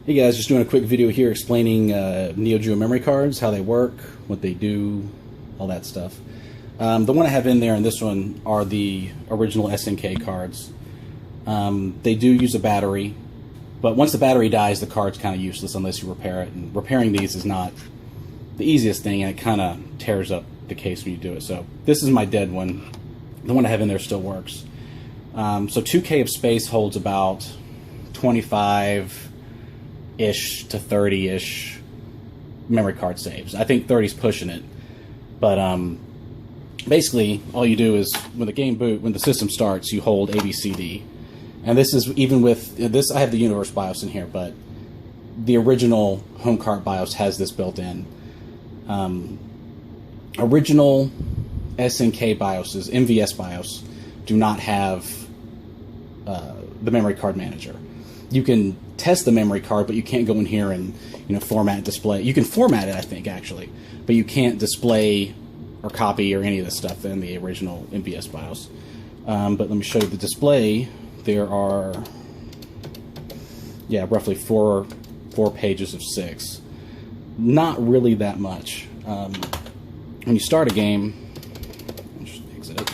Hey guys, just doing a quick video here explaining Neo Geo memory cards, how they work, what they do, all that stuff. The one I have in there and this one are the original SNK cards. They do use a battery, but once the battery dies, the card's kind of useless unless you repair it. And repairing these is not the easiest thing, and it kind of tears up the case when you do it. So this is my dead one. The one I have in there still works. So 2K of space holds about 25-ish to 30-ish memory card saves. I think 30's pushing it. But basically, all you do is, when the system starts, you hold ABCD. And this is, even with this, I have the Universe BIOS in here, but the original home card BIOS has this built in. Original SNK BIOSes, MVS BIOS, do not have the memory card manager. You can test the memory card, but you can't go in here and format and display. You can format it, I think, actually, but you can't display or copy or any of this stuff in the original MVS BIOS. But let me show you the display. There are, roughly four pages of 6. Not really that much. When you start a game, I'll just exit it.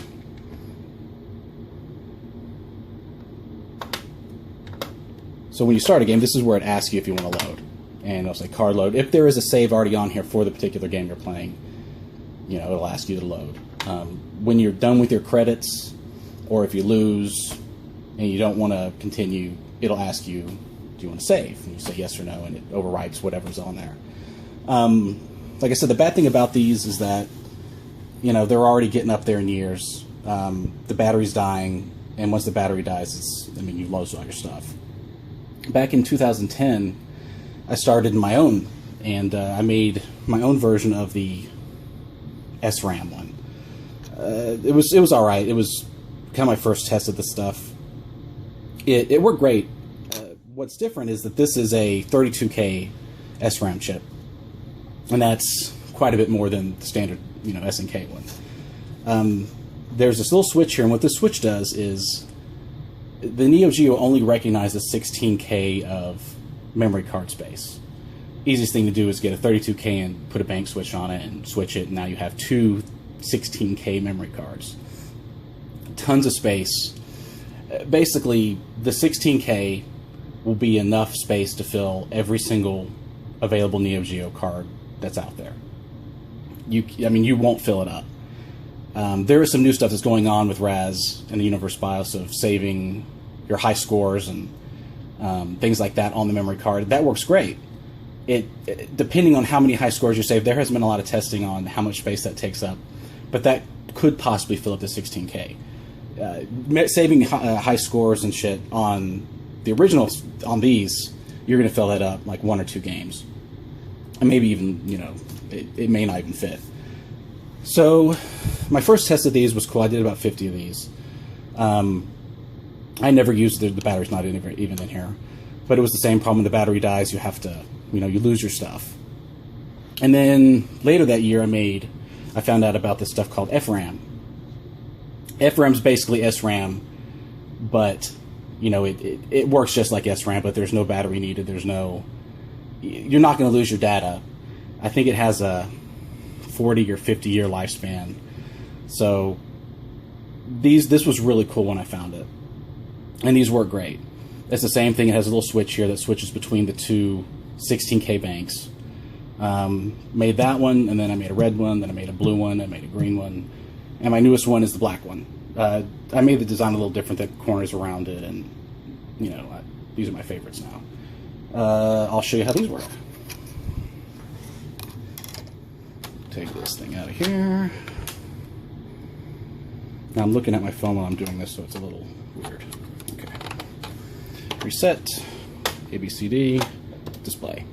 So when you start a game, this is where it asks you if you want to load. And it'll say card load. If there is a save already on here for the particular game you're playing, it'll ask you to load. When you're done with your credits, or if you lose and you don't want to continue, it'll ask you, do you want to save? And you say yes or no, and it overwrites whatever's on there. Like I said, the bad thing about these is that, they're already getting up there in years. The battery's dying, and once the battery dies, you lose all your stuff. Back in 2010, I started my own, and I made my own version of the SRAM one. It was all right. It was kind of my first test of this stuff. It worked great. What's different is that this is a 32K SRAM chip, and that's quite a bit more than the standard SNK one. There's this little switch here, and what this switch does is the Neo Geo only recognizes 16K of memory card space. Easiest thing to do is get a 32K and put a bank switch on it and switch it, and now you have two 16K memory cards. Tons of space. Basically, the 16K will be enough space to fill every single available Neo Geo card that's out there. You won't fill it up. There is some new stuff that's going on with RAS and the Universe BIOS of saving your high scores and things like that on the memory card. That works great. Depending on how many high scores you save, there has been a lot of testing on how much space that takes up, but that could possibly fill up to 16K. Saving high scores and shit on the originals, on these, you're going to fill that up like 1 or 2 games. And maybe even, it may not even fit. So, my first test of these was cool. I did about 50 of these. I never used the battery's not even in here. But it was the same problem. When the battery dies, you have to, you lose your stuff. And then, later that year, I found out about this stuff called FRAM. FRAM's basically SRAM, but, it works just like SRAM, but there's no battery needed. You're not going to lose your data. I think it has a 40 or 50 year lifespan. So this was really cool when I found it, and these work great. It's the same thing. It has a little switch here that switches between the two 16K banks. Made that one, and then I made a red one, then I made a blue one, I made a green one, and my newest one is the black one. I made the design a little different, the corners around it, and these are my favorites now. I'll show you how these work. Take this thing out of here. Now I'm looking at my phone while I'm doing this, so it's a little weird. Okay. Reset, ABCD, display.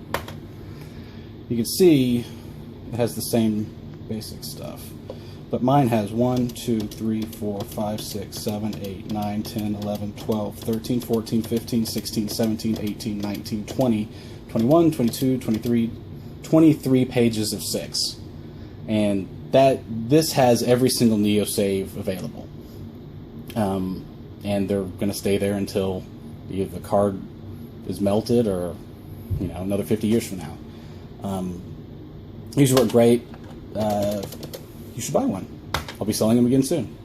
You can see it has the same basic stuff, but mine has 1, 2, 3, 4, 5, 6, 7, 8, 9, 10, 11, 12, 13, 14, 15, 16, 17, 18, 19, 20, 21, 22, 23, 23 pages of 6. And this has every single Neo save available. And they're going to stay there until either the card is melted or you know, another 50 years from now. These work great. You should buy one. I'll be selling them again soon.